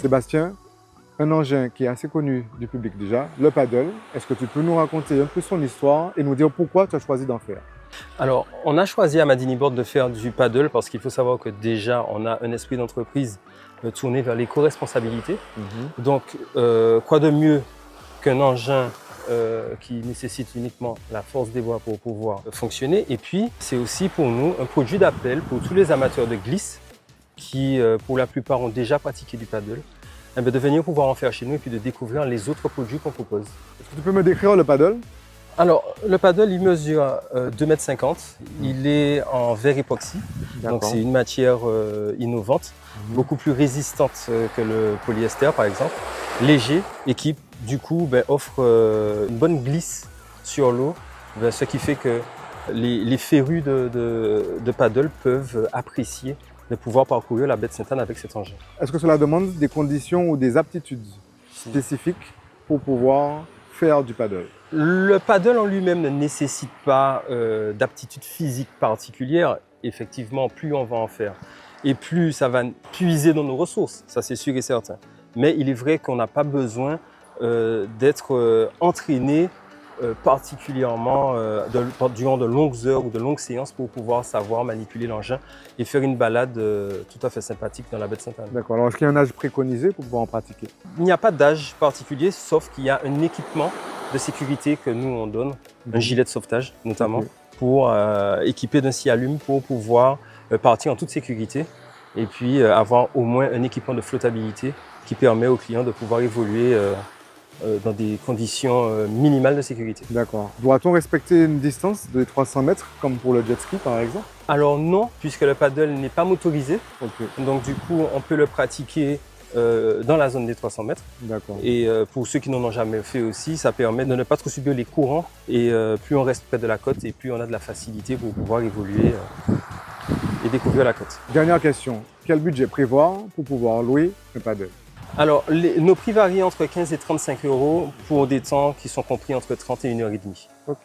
Sébastien, un engin qui est assez connu du public déjà, le paddle. Est-ce que tu peux nous raconter un peu son histoire et nous dire pourquoi tu as choisi d'en faire? Alors, on a choisi à Madini Board de faire du paddle parce qu'il faut savoir que déjà, on a un esprit d'entreprise tourné vers l'éco-responsabilité. Donc, quoi de mieux qu'un engin qui nécessite uniquement la force des bras pour pouvoir fonctionner. Et puis, c'est aussi pour nous un produit d'appel pour tous les amateurs de glisse qui, pour la plupart, ont déjà pratiqué du paddle, de venir pouvoir en faire chez nous et puis de découvrir les autres produits qu'on propose. Est-ce que tu peux me décrire le paddle? Alors, le paddle, il mesure 2,50 m. Il est en verre époxy. Donc, c'est une matière innovante, beaucoup plus résistante que le polyester, par exemple. Léger et qui, du coup, offre une bonne glisse sur l'eau, ce qui fait que les férus de paddle peuvent apprécier de pouvoir parcourir la baie de Sainte-Anne avec cet engin. Est-ce que cela demande des conditions ou des aptitudes spécifiques pour pouvoir faire du paddle? Le paddle en lui-même ne nécessite pas d'aptitude physique particulière. Effectivement, plus on va en faire et plus ça va puiser dans nos ressources, ça c'est sûr et certain. Mais il est vrai qu'on n'a pas besoin d'être entraîné particulièrement durant de longues heures ou de longues séances pour pouvoir savoir manipuler l'engin et faire une balade tout à fait sympathique dans la baie de Sainte-Anne. D'accord. Alors, est-ce qu'il y a un âge préconisé pour pouvoir en pratiquer? Il n'y a pas d'âge particulier, sauf qu'il y a un équipement de sécurité que nous on donne, un gilet de sauvetage notamment, pour équiper d'un scialume pour pouvoir partir en toute sécurité et puis avoir au moins un équipement de flottabilité qui permet aux clients de pouvoir évoluer dans des conditions minimales de sécurité. D'accord. Doit-on respecter une distance de 300 mètres comme pour le jet ski par exemple? Alors non, puisque le paddle n'est pas motorisé, donc du coup on peut le pratiquer dans la zone des 300 mètres. D'accord. Et pour ceux qui n'en ont jamais fait aussi, ça permet de ne pas trop subir les courants et plus on reste près de la côte et plus on a de la facilité pour pouvoir évoluer et découvrir la côte. Dernière question, quel budget prévoir pour pouvoir louer un paddle? Alors, nos prix varient entre 15 et 35 € pour des temps qui sont compris entre 30 et 1h30. Ok.